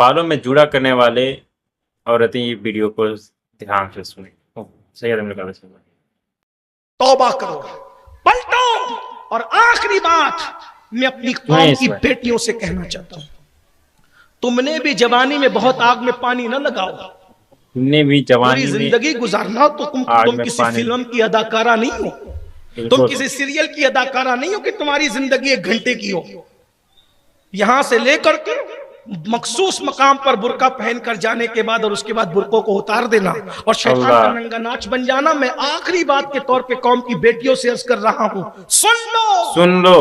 بالوں میں جوڑا کرنے والے عورتیں یہ ویڈیو کو دھیان سے سنیں. سید احمد قادری صاحب توبہ کرو، پلٹو. اور آخری بات میں اپنی قوم کی بیٹیوں سے کہنا چاہتا ہوں، تم نے بھی جوانی میں بہت آگ میں پانی نہ لگاؤ. تم نے بھی جوانی پوری میں زندگی گزارنا تو تم کسی فلم کی اداکارہ نہیں ہو، تم کسی سیریل کی اداکارہ نہیں ہو کہ تمہاری زندگی 1 گھنٹے کی ہو. یہاں سے لے کر کے مخصوص مقام پر برقع پہن کر جانے کے بعد اور اس کے بعد برقعوں کو اتار دینا اور شیطان کا ننگا ناچ بن جانا. میں آخری بات کے طور پہ قوم کی بیٹیوں سے عرض کر رہا ہوں، سن لو.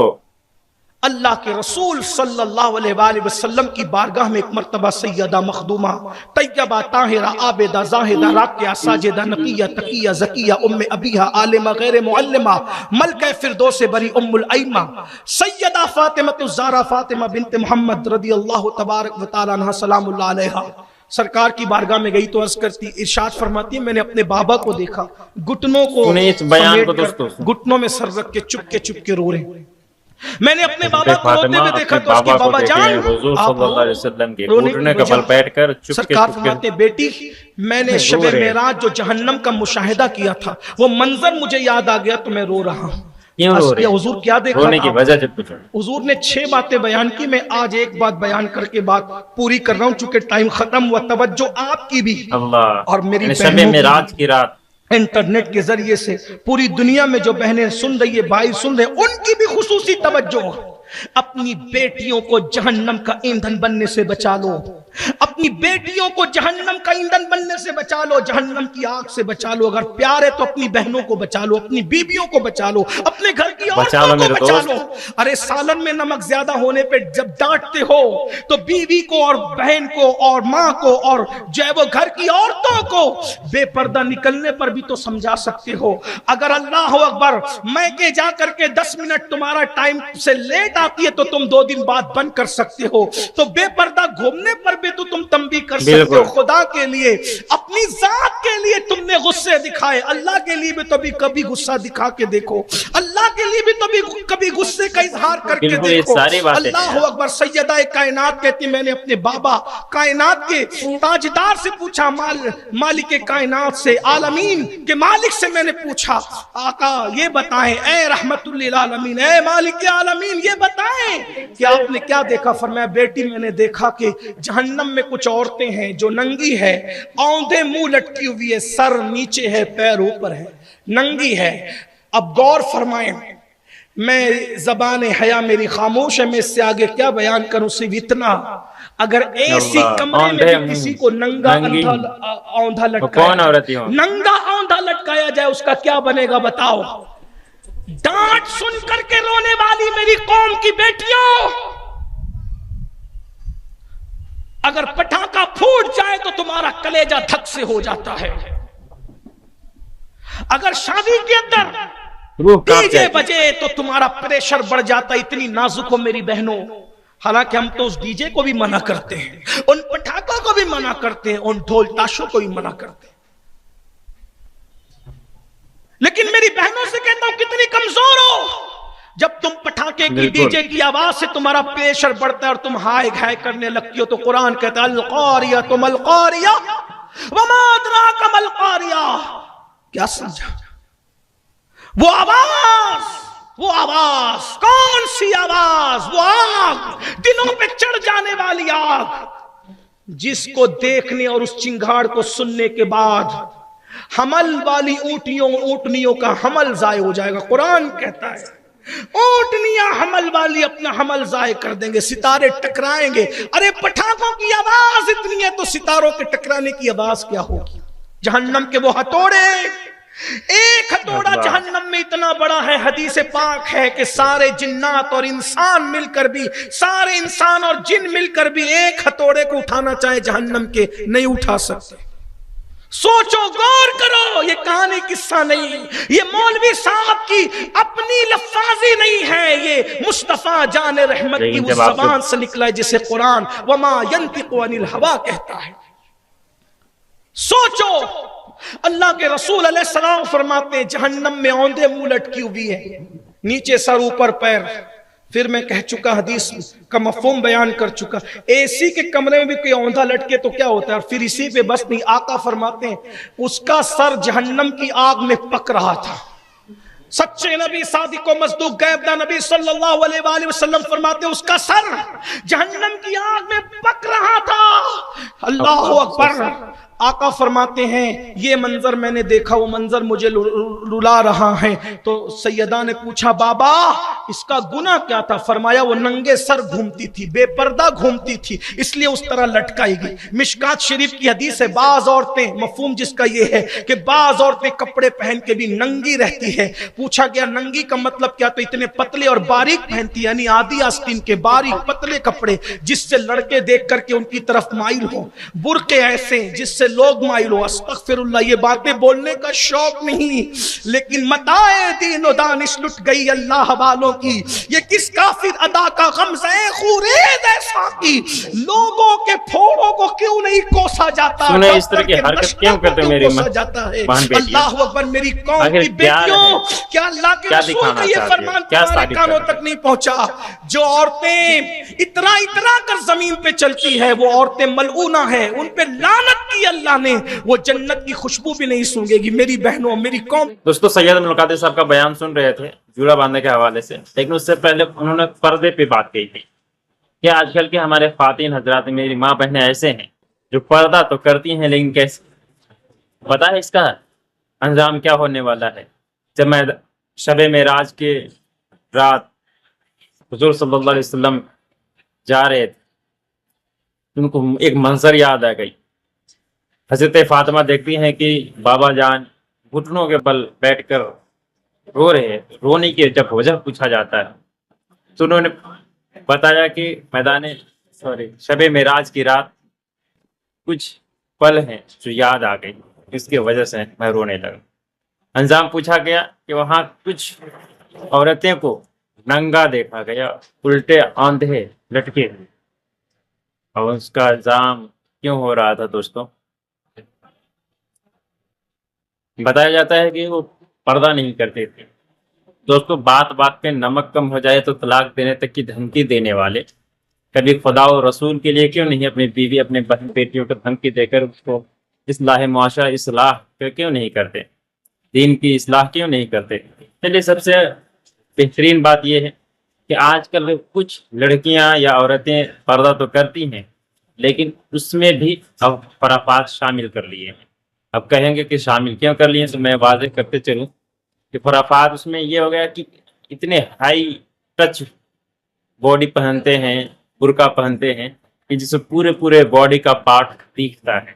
اللہ کے رسول صلی اللہ علیہ وآلہ وسلم کی بارگاہ میں ایک مرتبہ سیدہ مخدومہ طیبہ طاہرہ عابدہ زاہدہ راکعہ ساجدہ نقیہ تقیہ زکیہ ام ابیہا عالمہ غیر معلمہ ملکہ فردوس بری ام الائمہ سیدہ فاطمہ الزہرا فاطمہ بنت محمد رضی اللہ تبارک و تعالیٰ عنہ سلام اللہ علیہا سرکار کی بارگاہ میں گئی تو عرض کرتی، ارشاد فرماتی ہے، میں نے اپنے بابا کو دیکھا گھٹنوں کو سمیٹ کر گھٹنوں میں سر رکھ کے چپ کے رو رہے. میں نے اپنے بابا کو روتے ہوئے دیکھا تو اس کی بابا جان حضور صلی اللہ علیہ وسلم کے گھٹنے کے بل بیٹھ کر سرکار فرماتے، بیٹی میں نے شب معراج جو جہنم کا مشاہدہ کیا تھا وہ منظر مجھے یاد آ گیا تو میں رو رہا ہوں. حضور کیا دیکھا رونے کی وجہ سے پوچھو. حضور نے 6 باتیں بیان کی، میں آج ایک بات بیان کر کے بات پوری کر رہا ہوں چونکہ ٹائم ختم ہوا. توجہ آپ کی بھی اور میری شب معراج کی رات انٹرنیٹ کے ذریعے سے پوری دنیا میں جو بہنیں سن رہی ہے، بھائی سن رہے، ان کی بھی خصوصی توجہ. اپنی بیٹیوں کو جہنم کا ایندھن بننے سے بچا لو، اپنی بیٹیوں کو جہنم کا ایندھن بننے سے بچا لو، جہنم کی آگ سے بچا لو. اگر پیار ہے تو اپنی بہنوں کو بچا لو، اپنی بیویوں کو بچا لو، اپنے گھر کی عورتوں کو بچا لو. ارے سالن میں نمک زیادہ ہونے پہ جب ڈانٹتے ہو تو بیوی کو اور بہن کو اور ماں کو اور جو ہے وہ گھر کی عورتوں کو بے پردہ نکلنے پر بھی تو سمجھا سکتے ہو. اگر اللہ اکبر میں کہ جا کر کے 10 منٹ تمہارا ٹائم سے لیٹ آتی ہے تو تم 2 دن بعد بند کر سکتے ہو، تو بے پردہ گھومنے پر بھی تو تم تنبیہ کر سکتے ہو. خدا کے لیے، اپنی ذات کے لیے تم نے غصے دکھائے، اللہ کے لیے بھی کبھی غصہ دکھا کے دیکھو، اللہ کے لیے بھی کبھی غصے کا اظہار کر کے دیکھو. اللہ اکبر. سیدہ کائنات کہتی، میں نے اپنے بابا کائنات کے تاجدار سے پوچھا، مالک کائنات سے، عالمین کے مالک سے میں نے پوچھا، آقا یہ بتائیں اے رحمت للعالمین، اے مالک عالمین یہ بتائیں کہ آپ نے کیا دیکھا؟ فرمایا، بیٹی میں نے دیکھا کہ جہنم میں کچھ عورتیں ہیں جو ننگی ہے، آندھے منہ لٹکی ہوئی ہے، سر نیچے ہے پیر اوپر ہے، ننگی ہے. اب غور فرمائیں، میں زبان حیا میری خاموش ہے، میں اس سے آگے کیا بیان کروں؟ صرف اتنا، اگر ایسی کمرے میں بھی کسی کو ننگا آندھا لٹکایا جائے اس کا کیا بنے گا بتاؤ؟ ڈانٹ سن کر کے رونے والی میری قوم کی بیٹیوں، اگر پٹاخہ پھوٹ جائے تو تمہارا کلیجہ دھک سے ہو جاتا ہے. اگر شادی کے اندر ڈی جے بجے تو تمہارا پریشر بڑھ جاتا. اتنی نازک ہو میری بہنوں. حالانکہ ہم تو اس ڈی جے کو بھی منع کرتے ہیں، ان پٹاخوں کو بھی منع کرتے ہیں، ان ڈھول تاشوں کو بھی منع کرتے ہیں، لیکن میری بہنوں سے کہتا ہوں کتنی کمزور ہو جب تم پٹاخے کی ڈی جے کی آواز سے تمہارا پریشر بڑھتا ہے اور تم ہائے گھائے کرنے لگتی ہو. تو قرآن کہتا ہے القاریہ ما القاریہ وما ادراک ما القاریہ. کیا سمجھا؟ وہ آواز کون سی آواز؟ وہ آگ، دلوں پہ چڑھ جانے والی آگ، جس کو دیکھنے اور اس چنگھاڑ کو سننے کے بعد حمل والی اونٹنیوں کا حمل ضائع ہو جائے گا. قرآن کہتا ہے اونٹنیاں حمل والی اپنا حمل ضائع کر دیں گے، ستارے ٹکرائیں گے. ارے پٹاخوں کی آواز اتنی ہے تو ستاروں کے ٹکرانے کی آواز کیا ہوگی؟ جہنم کے وہ ہتھوڑے، ایک ہتھوڑا جہنم میں اتنا بڑا ہے، حدیث پاک ہے کہ سارے جنات اور انسان مل کر بھی، سارے انسان اور جن مل کر بھی ایک ہتھوڑے کو اٹھانا چاہے جہنم کے نہیں اٹھا سکتے. سوچو، غور کرو، یہ کہانی قصہ نہیں، یہ مولوی صاحب کی اپنی لفاظی نہیں ہے، یہ مصطفیٰ جان رحمت کی اس زبان سے نکلا ہے جسے قرآن وما ينطق عن الہوا کہتا ہے. سوچو، اللہ کے رسول علیہ السلام فرماتے ہیں جہنم میں اوندھے منہ لٹکی ہوئی ہے، نیچے سر اوپر پیر. پھر میں کہہ چکا، حدیث کا مفہوم بیان کر چکا، اے سی کے کمرے میں بھی کوئی اوندا لٹکے تو کیا ہوتا ہے؟ اور پھر اسی پہ بس نہیں، آقا فرماتے ہیں اس کا سر جہنم کی آگ میں پک رہا تھا۔ سچے نبی صادق و مصدوق غیب داں نبی صلی اللہ علیہ وآلہ وسلم فرماتے ہیں اس کا سر جہنم کی آگ میں پک رہا تھا۔ اللہ اکبر۔ آقا فرماتے ہیں یہ منظر میں نے دیکھا، وہ منظر مجھے رلا رہا ہے۔ تو سیدہ نے پوچھا بابا اس کا گناہ کیا تھا؟ فرمایا وہ ننگے سر گھومتی تھی، بے پردہ گھومتی تھی، اس لیے اس طرح لٹکائی گئی۔ مشکات شریف کی حدیث ہے، بعض عورتیں، مفہوم جس کا یہ ہے کہ بعض عورتیں کپڑے پہن کے بھی ننگی رہتی ہے۔ پوچھا گیا ننگی کا مطلب کیا؟ تو اتنے پتلے اور باریک پہنتی، یعنی آدھی آستین کے باریک پتلے کپڑے جس سے لڑکے دیکھ کر کے ان کی طرف مائل ہوں، برقے ایسے جس سے لوگ مائل ہو۔ استغفر اللہ، یہ باتیں بولنے کا شوق نہیں، لیکن متاع دین و دانش لٹ گئی اللہ والوں کی۔ یہ کس کافر ادا کا غمزہ خوریز ہے ساقی، لوگوں کے پھوڑوں کو کیوں نہیں کوسا جاتا؟ سنیں اس طرح کی حرکت کیوں کرتے میری بہن بیٹی؟ اللہ اکبر۔ میری قوم کی بیٹیوں، کیا اللہ کے رسول کا یہ فرمان تمہارے کانوں تک نہیں پہنچا؟ جو عورتیں اترا اترا کر زمین پہ چلتی ہے وہ عورتیں ملعونہ ہیں، ان پہ لعنت کی اللہ نے، وہ جنت کی خوشبو بھی نہیں سونگے گی۔ میری بہنوں، میری قوم۔ دوستو سید ابن القادر صاحب کا بیان سن رہے تھے جوڑا باندھنے کے حوالے سے، لیکن اس سے پہلے انہوں نے پردے پہ بات کہی تھی کہ آج کل کے ہمارے خواتین حضرات، میری ماں بہنیں ایسے ہیں جو پردہ تو کرتی ہیں لیکن کیسے؟ پتہ ہے اس کا انجام کیا ہونے والا ہے؟ جب میں شب معراج کے رات حضور صلی اللہ علیہ وسلم جا رہے تھے، ان کو ایک منظر یاد آ گئی۔ حضرت فاطمہ دیکھتی ہیں کہ بابا جان گھٹنوں کے بل بیٹھ کر رو رہے ہیں۔ رونے کی جب وجہ پوچھا جاتا ہے تو انہوں نے بتایا کہ شب معراج کی رات کچھ پل ہیں جو یاد آ گئی، اس کی وجہ سے میں رونے لگا۔ انجام پوچھا گیا کہ وہاں کچھ عورتیں کو ننگا دیکھا گیا، الٹے آندھے لٹکے ہوئے، اور اس کا الزام کیوں ہو رہا تھا دوستوں؟ بتایا جاتا ہے کہ وہ پردہ نہیں کرتے تھے۔ دوستوں بات بات پہ نمک کم ہو جائے تو طلاق دینے تک کی دھمکی دینے والے کبھی خدا و رسول کے لیے کیوں نہیں اپنی بیوی، اپنے بہن بیٹیوں کو دھمکی دے کر اس کو اصلاح معاشرہ، اصلاح کیوں نہیں کرتے؟ دین کی اصلاح کیوں نہیں کرتے؟ چلیے سب سے بہترین بات یہ ہے کہ آج کل کچھ لڑکیاں یا عورتیں پردہ تو کرتی ہیں لیکن اس میں بھی اب خرافات شامل کر لیے ہیں۔ اب کہیں گے کہ شامل کیوں کر لیے، تو میں واضح کرتے چلوں کہ خرافات اس میں یہ ہو گیا کہ اتنے ہائی ٹچ باڈی پہنتے ہیں، برقع پہنتے ہیں کہ جس سے پورے باڈی کا پارٹ دکھتا ہے،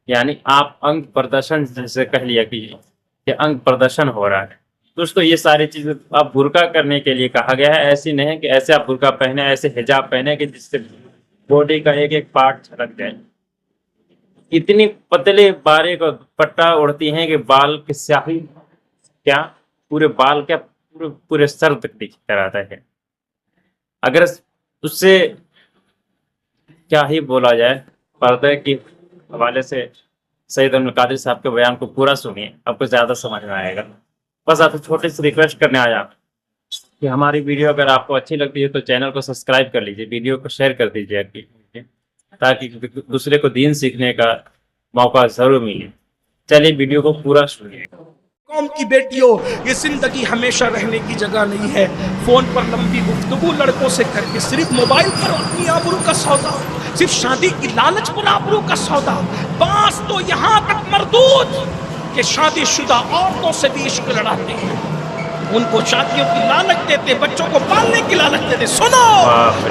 یعنی آپ انگ پردرشن جیسے کہہ لیا کہ انگ پردرشن ہو رہا ہے۔ دوستو یہ ساری چیزیں آپ برقع کرنے کے لیے کہا گیا ہے، ایسی نہیں کہ ایسے آپ برقع پہنے، ایسے حجاب پہنے کہ جس سے باڈی کا ایک پارٹ چھلک جائے۔ اتنی پتلے باریک اور پٹا اڑتی ہیں کہ بال کی سیاہی کیا پورے بال کیا پورے سر تک دکھ کر آتا ہے۔ اگر اس سے کیا ہی بولا جائے، پردے کے حوالے سے سید ابن القادر صاحب کے بیان کو پورا سنیے، آپ کو زیادہ سمجھ میں آئے گا۔ بس آپ کو چھوٹی سی ریکویسٹ کرنے آیا کہ ہماری ویڈیو اگر آپ کو اچھی لگتی ہے تو چینل کو سبسکرائب کر لیجیے، ویڈیو کو شیئر کر دیجیے تاکہ دوسرے کو دین سیکھنے کا موقع ضرور ملے۔ چلیے ویڈیو کو پورا سنیے۔ قوم کی بیٹیوں، یہ زندگی ہمیشہ رہنے کی جگہ نہیں ہے۔ فون پر لمبی گفتگو لڑکوں سے کر کے، صرف موبائل پر اپنی آبرو کا سودا، صرف شادی کی لالچ پر آبرو کا سودا، بعض تو یہاں تک مردود کہ شادی شدہ عورتوں سے بھی عشق لڑاتے ہیں، ان کو شادیوں کی لالچ دیتے، بچوں کو پالنے کی لالچ دیتے۔ سنو،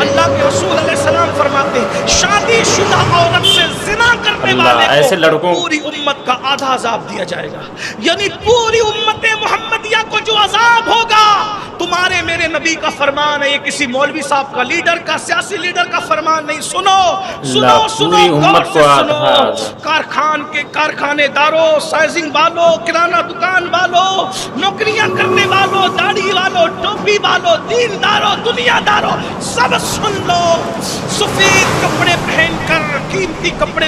اللہ کے رسول علیہ السلام فرماتے ہیں شادی شدہ عورت سے زنا کرنے والے ایسے کو لڑکوں پوری امت کا آدھا عذاب دیا جائے گا، یعنی پوری امت محمدیہ کو جو عذاب ہوگا۔ تمہارے میرے نبی کا فرمان ہے، یہ کسی مولوی صاحب کا، لیڈر کا، سیاسی لیڈر کا فرمان نہیں۔ سنو سنو سنو، غور سے سنو، کارخانے داروں، سائزنگ والوں، کرانہ دکان والوں، نوکریاں کرنے والوں، داڑھی والوں، ٹوپی والوں، دینداروں، دنیا داروں، سب سن لو، سفید کپڑے پہن کر، قیمتی کپڑے